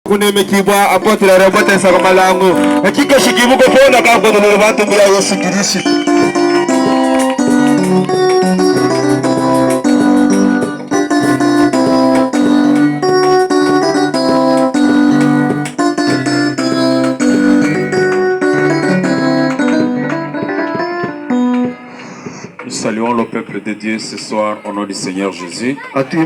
kuneme kibwa apote la rabata sa malango hakika shikibuko pona kama ndo watu bila Yesu Kristo. Nous saluons le peuple de Dieu ce soir au nom du Seigneur Jésus. Que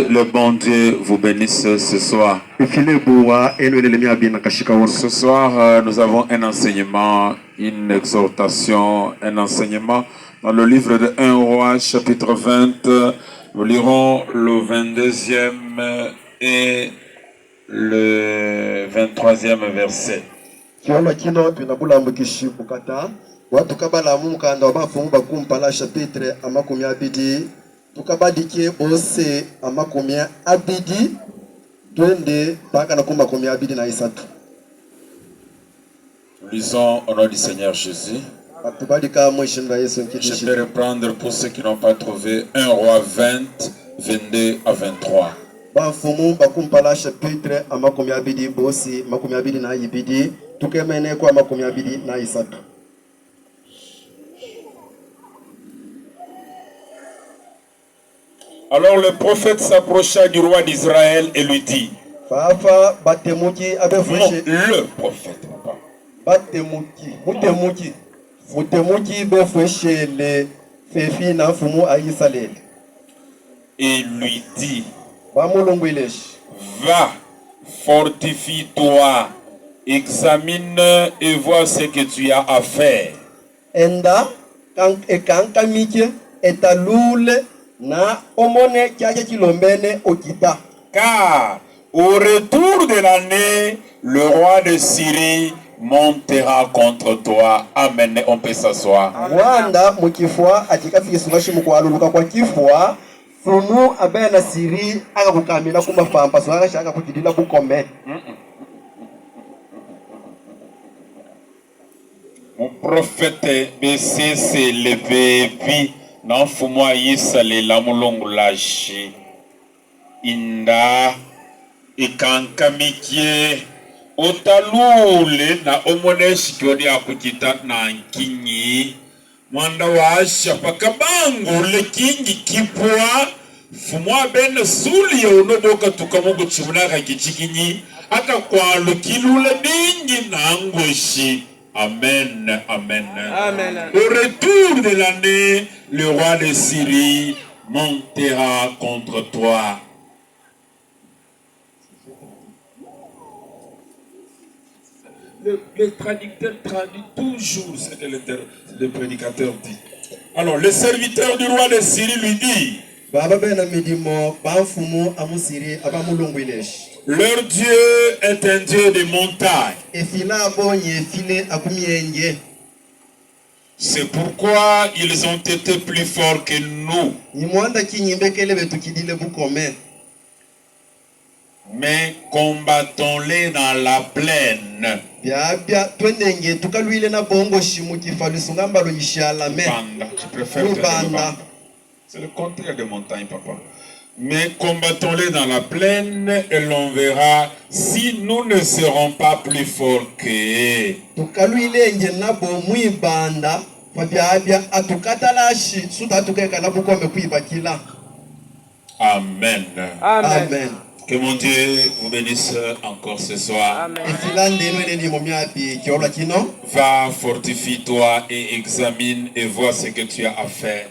le bon Dieu vous bénisse ce soir. Ce soir, nous avons un enseignement, une exhortation, un enseignement dans le livre de 1 Roi, chapitre 20. Nous lirons le 22e et le 23e verset. Watu kabala mukanda wabafungu bakumpala chapitre amakumi abidi tukabadike bose amakumi abidi twende paka na makumi abidi na isatu. Lisons au nom du Seigneur Jésus. Je vais reprendre pour ceux qui n'ont pas trouvé 1 Roi 20, 22 à 23. Bafumu bakumpala chapitre amakumi abidi bose makumi abidi na ibidi tukemene kwa makumi abidi na isatu. Alors le prophète s'approcha du roi d'Israël et lui dit. Non, le prophète. Et lui dit. Va, fortifie-toi, examine et vois ce que tu as à faire. Enda, na omone kiaje kilombene okita. Car au retour de l'année, le roi de Syrie montera contre toi. Amen. On peut s'asseoir. Rwanda mukifwa atika fikisumashi mukwaluluka kwa kifwa fumu abena Syrie akakukamila kumafamba so akashaka kujidila bukombe. Mon prophète BC s'est levé puis non fumo yisale la mulongo lashi inda ikankamikie otalule na omoneshi kyodi akukita na nkinyi mwanda washa pakabango le kingi kipwa fumo abene suli ya unoboka tukamungu chibunaka kichikinyi aka kwa lukilule bingi na angoshi. Amen, amen. Amen. Au retour de l'année, le roi de Syrie montera contre toi. Le traducteur traduit toujours ce que le prédicateur dit. Alors, le serviteur du roi de Syrie lui dit. Leur Dieu est un Dieu de montagne. C'est pourquoi ils ont été plus forts que nous. Mais combattons-les dans la plaine. C'est le contraire de montagne, papa. Mais combattons-les dans la plaine et l'on verra si nous ne serons pas plus forts qu'eux. Amen. Amen. Que mon Dieu vous bénisse encore ce soir. Amen. Va, fortifie-toi et examine et vois ce que tu as à faire.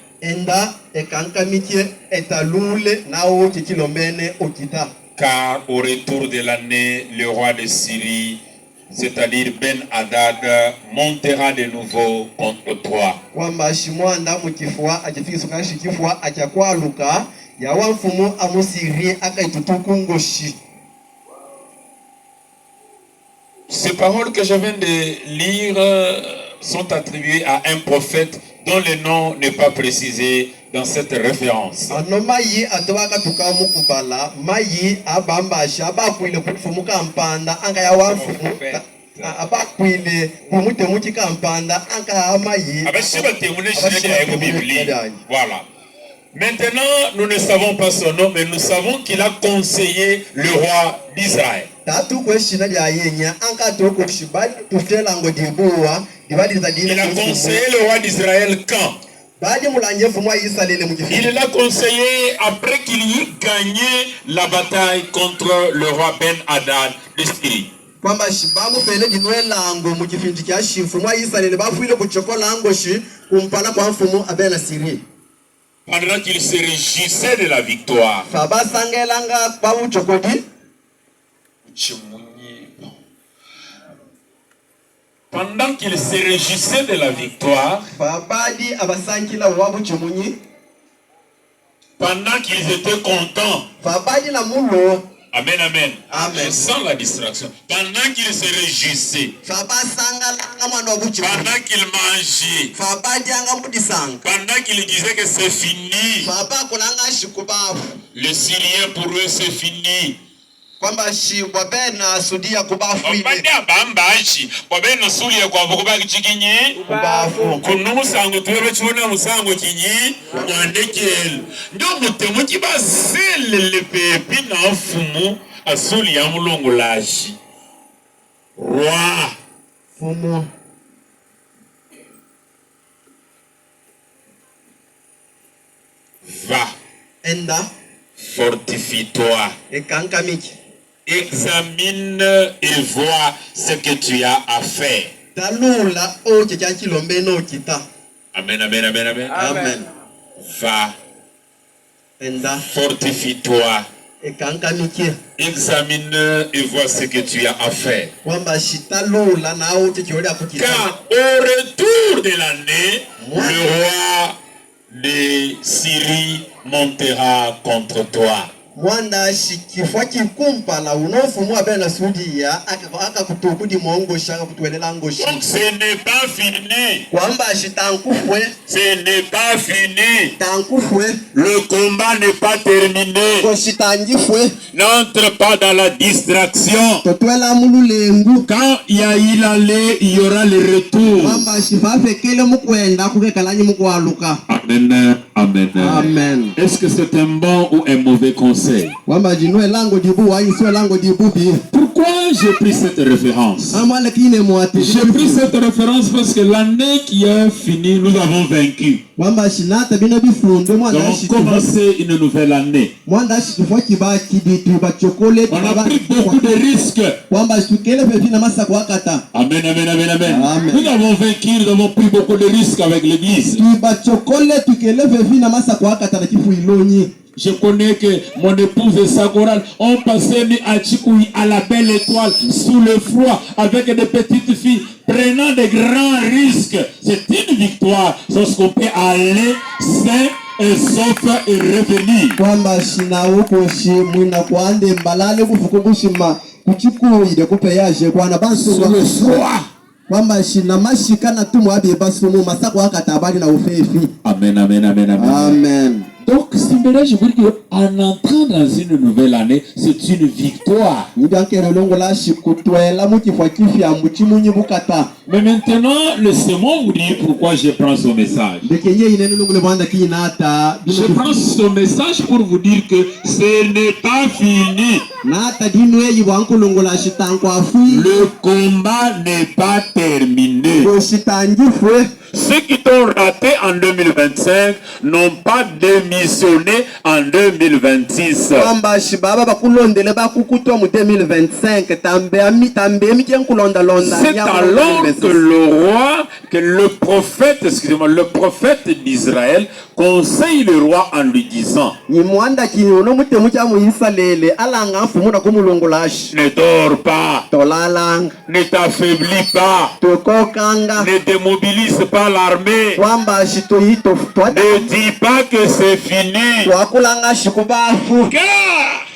Car au retour de l'année, le roi de Syrie, c'est-à-dire Ben Hadad, montera de nouveau contre toi. Ces paroles que je viens de lire sont attribuées à un prophète dont le nom n'est pas précisé dans cette référence. Voilà. Maintenant, nous ne savons pas son nom, mais nous savons qu'il a conseillé le roi d'Israël. Il a conseillé le roi d'Israël quand? Il l'a conseillé après qu'il eut gagné la bataille contre le roi Ben-Hadad de Syrie. Pendant qu'il se réjouissait de la victoire, pendant qu'il se réjouissait de la victoire, pendant qu'ils étaient contents, amen, amen, je sens la distraction, pendant qu'ils se réjouissaient, pendant qu'ils mangeaient, pendant qu'ils disaient que c'est fini, le Syrien pour eux c'est fini. Va, fortifie-toi. Examine et vois ce que tu as à faire. Amen, amen, amen, amen. Amen. Va, fortifie-toi. Examine et vois ce que tu as à faire. Car au retour de l'année, le roi de Syrie montera contre toi. Donc ce n'est pas fini. Ce n'est pas fini. Le combat n'est pas terminé. N'entre pas dans la distraction. Quand il y a eu l'aller, il y aura le retour. Amen. Amen. Amen. Est-ce que c'est un bon ou un mauvais conseil? Pourquoi j'ai pris cette référence? J'ai pris cette référence parce que l'année qui est finie, nous avons vaincu. Donc commencer une nouvelle année. On a pris beaucoup de risques. Amen, amen, amen, amen. Nous avons vaincu, nous avons pris beaucoup de risques avec l'église. Je connais que mon épouse et sa chorale ont passé à Chikoui à la belle étoile sous le froid avec des petites filles prenant de grands risques. C'est une victoire lorsqu'on peut aller sain et sauf et revenir. Sous le froid. Amen, amen, amen, amen. Amen. Donc, je veux dire qu'en entrant dans une nouvelle année, c'est une victoire. Mais maintenant, laissez-moi vous dire pourquoi je prends ce message. Je prends ce message pour vous dire que ce n'est pas fini. Le combat n'est pas terminé. Ceux qui t'ont raté en 2025 n'ont pas démissionné en 2026. C'est alors que le prophète d'Israël conseille le roi en lui disant: ne dors pas, ne t'affaiblis pas, ne démobilise pas l'armée, ne dis pas que c'est fini. Car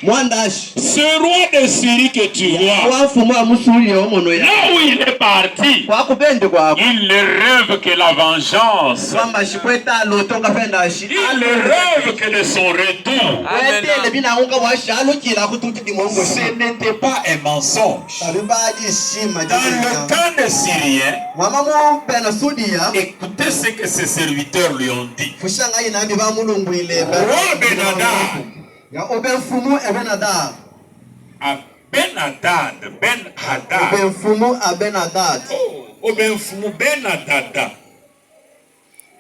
mwandashi ce roi de Syrie que tu vois, wafumu amusuli omono ya là où il est parti, kwakubende kwako il rêve que la vengeance, kwamba shikweta lotonga penda shi il rêve que de son retour. wetele binaunga washalukila kututi mongo Ce n'était pas un mensonge. tabibaji shima Dans le temps des Syriens, mama mu pena sudia écoutez ce que ses serviteurs lui ont dit. fushanga inambi ba mulungu ile Roi Ben-Hadad, ya obenfumu ebenadad Ben-Hadad, Ben-Hadad, obenfumu abenadad Obenfumu Ben-Hadad,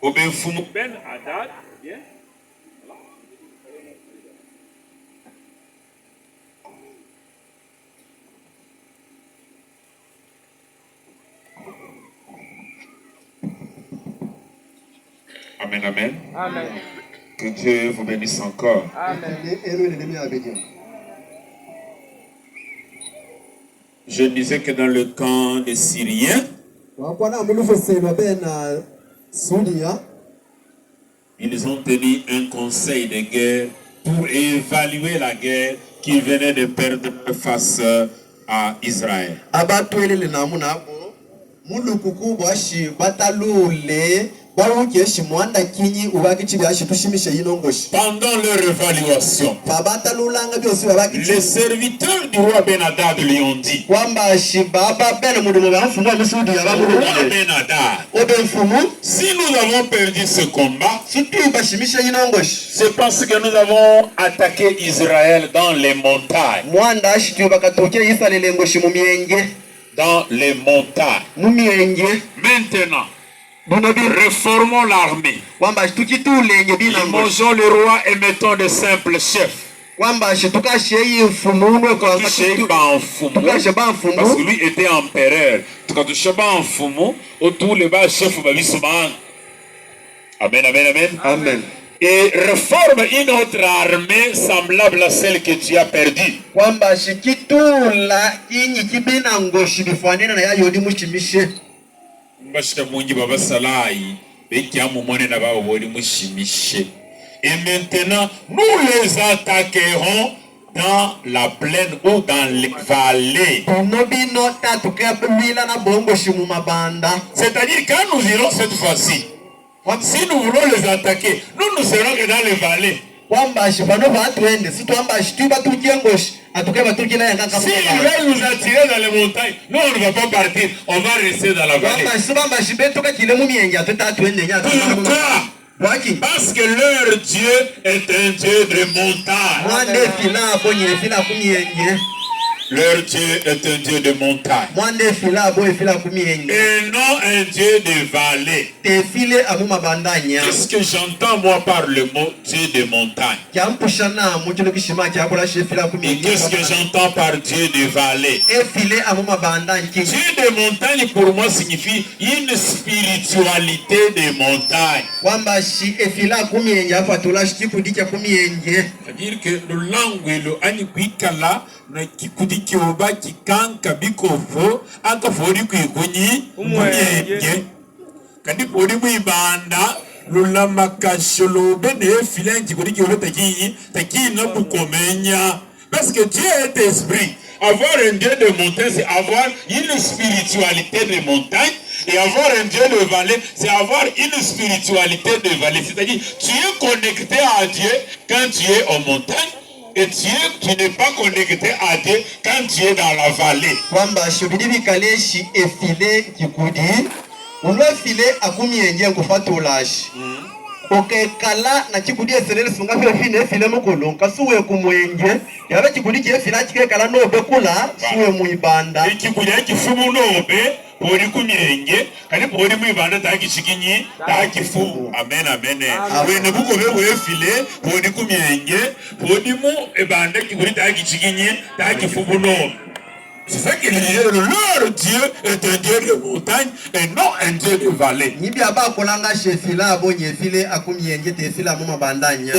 Obenfumu Ben-Hadad, bien. Amen, amen. Amen. Que Dieu vous bénisse encore. Je disais que dans le camp des Syriens, ils ont tenu un conseil de guerre pour évaluer la guerre qu'ils venaient de perdre face à Israël. Pendant leur évaluation, les serviteurs du roi Ben-Hadad lui ont dit, roi Ben-Hadad, si nous avons perdu ce combat, c'est parce que nous avons attaqué Israël dans les montagnes. Dans les montagnes. Maintenant, réformons l'armée. Mangeons le roi et mettons de simples chefs. Parce que lui était empereur. Amen, amen, amen. Amen. Et réforme une autre armée semblable à celle que tu as perdue. Et maintenant, nous les attaquerons dans la plaine ou dans les vallées. C'est-à-dire quand nous irons cette fois-ci, si nous voulons les attaquer, nous serons que dans les vallées. Si ils veulent nous attirer dans les montagnes, nous on ne va pas partir, on va rester dans la vallée. Pourquoi? Parce que leur Dieu est un Dieu de montagne. Leur Dieu est un Dieu de montagne. Et non un Dieu de vallée. Qu'est-ce que j'entends moi par le mot Dieu de montagne? Et qu'est-ce que j'entends par Dieu de vallée? Dieu de montagne pour moi signifie une spiritualité de montagne. C'est-à-dire que le langue et le anikuikala na kikudi kioba kikanka bikofo akafori kwikunyi umwenge kandi pori mwibanda lulama kasholobe ne filan kikudi kioba taki na bukomenya parce que Dieu est esprit. Avoir un Dieu de montagne, c'est avoir une spiritualité de montagne. Et avoir un Dieu de vallée, c'est avoir une spiritualité de vallée. C'est-à-dire, tu es connecté à Dieu quand tu es en montagne. Et tu n'es pas connecté à Dieu quand tu es dans la vallée. Okekala na chikudi eselele sunga fine file mokolo kasuwe kumwenge yabe chikudi fila chikekala no bekula suwe muibanda chikudi kifumu no be pori kumyenge kandi pori muibanda taki chikinyi taki fu amen amen wene buko be file pori kumyenge pori mu ebanda chikudi taki chikinyi taki fu no. C'est ça qu'il dit, leur Dieu est un Dieu de montagne et non un Dieu de vallée. Et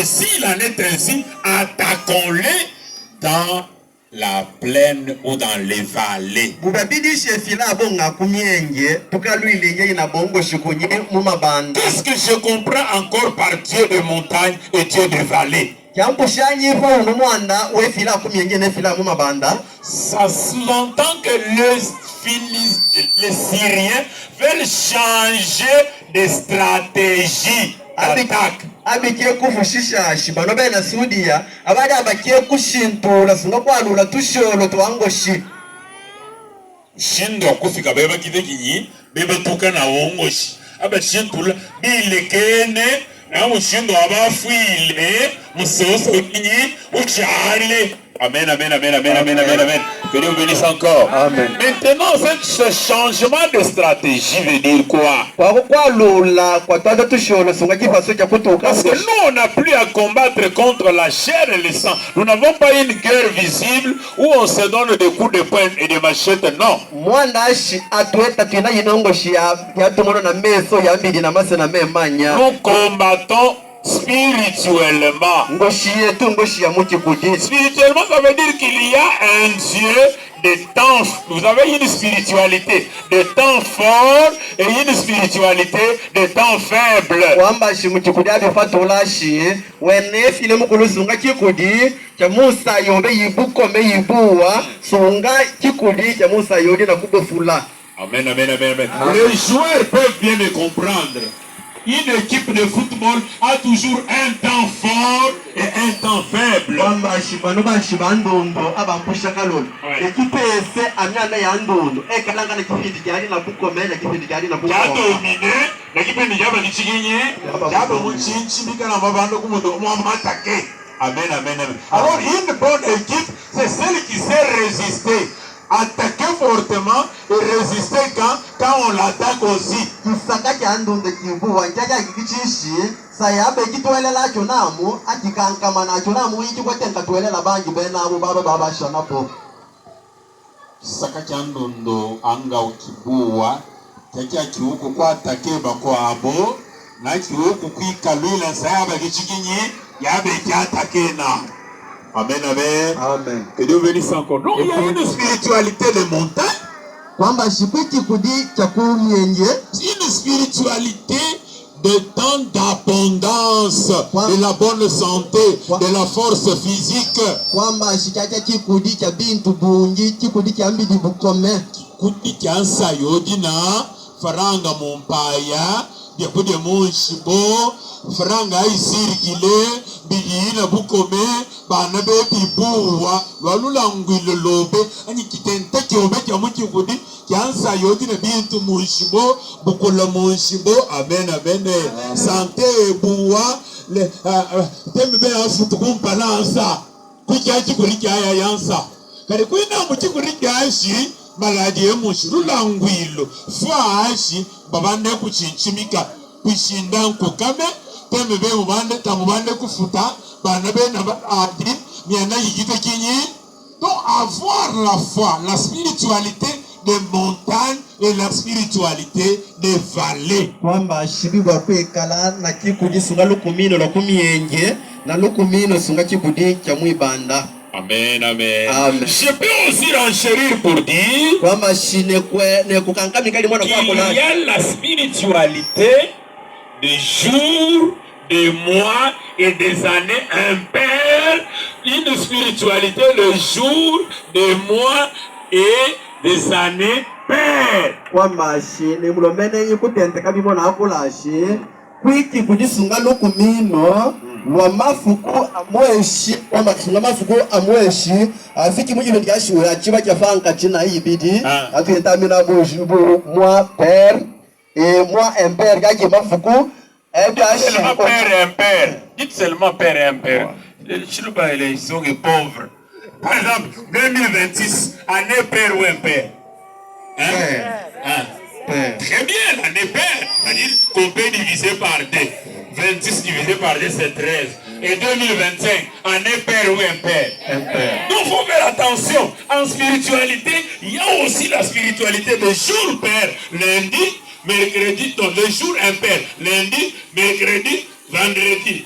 s'il en est ainsi, attaquons-les dans la plaine ou dans les vallées. Qu'est-ce que je comprends encore par Dieu de montagne et Dieu de vallée? Kiamkushanyi kwa unomwanda wefila kumienge nefila mu mabanda. Ça s'entend que les Syriens veulent changer de stratégie d'attaque. Abikie kufushisha shibano bena Saudia abada abakie kushintura sunga kwalula tusholo twangoshi. Shindo kufika beba kidekinyi beba tuka na wongoshi. Aba shintula bilekene na mushindo abafuile musoso kinyi uchale. Amen, amen, amen, amen, amen, amen, amen. Que Dieu bénisse encore. Amen. Maintenant, ce changement de stratégie veut dire quoi? Parce que nous, on n'a plus à combattre contre la chair et le sang. Nous n'avons pas une guerre visible où on se donne des coups de poing et des machettes, non. Nous combattons spirituellement. Spirituellement, ça veut dire qu'il y a un Dieu de temps. Vous avez une spiritualité de temps fort et une spiritualité de temps faible. Amen, amen, amen, amen. Les joueurs peuvent bien me comprendre. Une équipe de football a toujours un temps fort et un temps faible. Ouais. Amen, amen, amen. Alors une bonne équipe, c'est celle qui sait résister. Attaquer fortement et résister quand on l'attaque aussi. Saka chandondo anga ukibua kya kiuko kwa atake bakwabo na kiuko kwikalula sayaba gichikinyi yabe kyatake na. Amen, amen. Amen. Que Dieu bénisse encore. Donc il y a une spiritualité de montagne. Une spiritualité de temps d'abondance, de la bonne santé, de la force physique. Kikundi kya nsayodi na faranga mumpaya byakude munshibo faranga isirikile biyina bukome bana bebibuwa lwalulangwile lobe ani kitente kyobe kya mukikundi kyansa yodi na bintu munshibo bukula munshibo. Amen, amen. Santé buwa le tembe afutu kumpalansa kujya kikuri kyaya yansa kare kwina mukikuri kyashi maladi emushirulangwilo fashi babande kuchinchimika kushinda nkukame tembe be mubande tamubande kufuta bana be na adi miana yigite kinyi. Donc avoir la foi, la spiritualité des montagnes et la spiritualité des vallées. Kwamba shibibwa kwekala na kikudi sunga lukumino lokumienge na lukumino sunga kikudi kya mwibanda. Amen, amen, amen. Je peux aussi renchérir pour dire qu'il y a la spiritualité des jours, des mois et des années impaires. Une spiritualité de jours, des mois et des années paires. Wa mafuku amweshi kwamba tuna mafuku amweshi afiki mujibenti gashi ya chiba cha fanka china ibidi atuyeta mina bojubo moi père et moi impère gaji mafuku gashi père impère. Dites seulement père impère. Chiluba ils sont pauvres. Par exemple 2026 année père ou impère. Très bien, l'année paire, c'est-à-dire qu'on peut diviser par 2. 26 divisé par 2, c'est 13. Et 2025, année paire ou impaire. Donc il faut faire attention. En spiritualité, il y a aussi la spiritualité de jour paire. Lundi, mercredi, donc le jour impair. Lundi, mercredi, vendredi.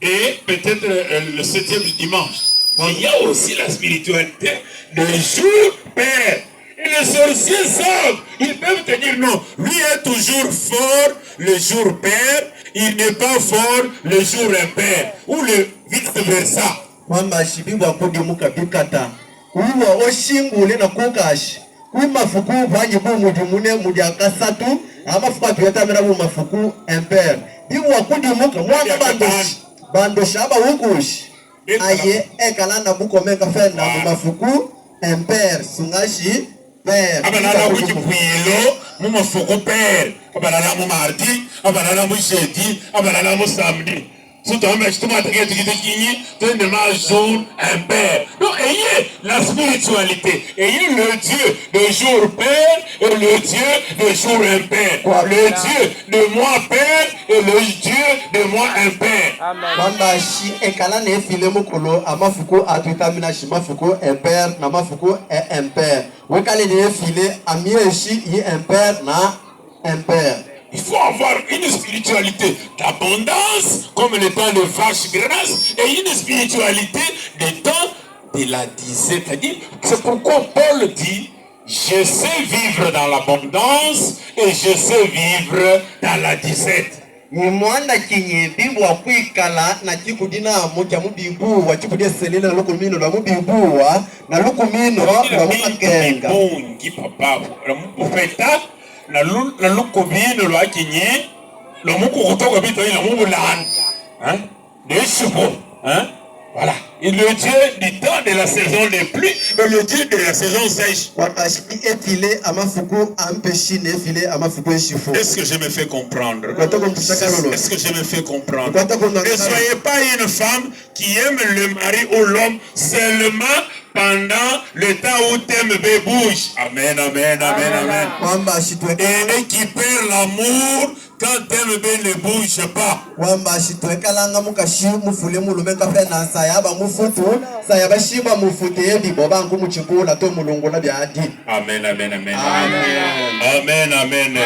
Et peut-être le 7e dimanche. Il y a aussi la spiritualité de jour paire. Et les sorciers savent, ils peuvent te dire non, lui est toujours fort le jour pair, il n'est pas fort le jour impair. Ou le vice versa. kwamba shibibwa kudimuka bikata uwa oshingule na kukashi kumafuku vanyibu mujumune mujakasatu amafuku atuyatamira mu mafuku empere bibwa kudimuka mwana bandoshi aba hukushi aye ekalanda bukomeka fenda mu mafuku empere sungashi pere abalala mukipwilo mu mafuku pere abalala mu mardi abalala mu jeudi abalala mu samedi. Donc, ayez la spiritualité, ayez le Dieu de jour père et le Dieu de jour impère, le Dieu de moi père et le Dieu de moi impère. Kwamba shi ekala ne file mukolo amafuko atutamina shi mafuko impère na mafuko impère. Wekale ne file amieshi yi impère na impère. Il faut avoir une spiritualité d'abondance, comme le temps de vache grasse, et une spiritualité des temps de la disette. C'est-à-dire, c'est pourquoi Paul dit, je sais vivre dans l'abondance et je sais vivre dans la disette. Ni mwanda kinye bibu wa kuikala na chikudina moja mubibu wa chikudia selele na lukumino na mubibu wa na lukumino na mukakenga. Bongi papa, la mupufeta na lukumino lwa kinye lo muku kutoka bito ina mubulan. Hein? Des chevaux, hein? Voilà. Et le Dieu du temps de la saison des pluies et le Dieu de la saison sèche. Est-ce que je me fais comprendre? Est-ce que je me fais comprendre? Ne soyez pas une femme qui aime le mari ou l'homme seulement pendant le temps où TMB bouge. Amen, amen, amen, amen. Et qui perd l'amour quand TMB ne bouge pas. Amen, amen, amen. Amen, amen.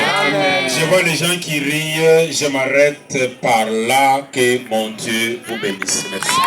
Je vois les gens qui rient. Je m'arrête par là. Que mon Dieu vous bénisse. Merci.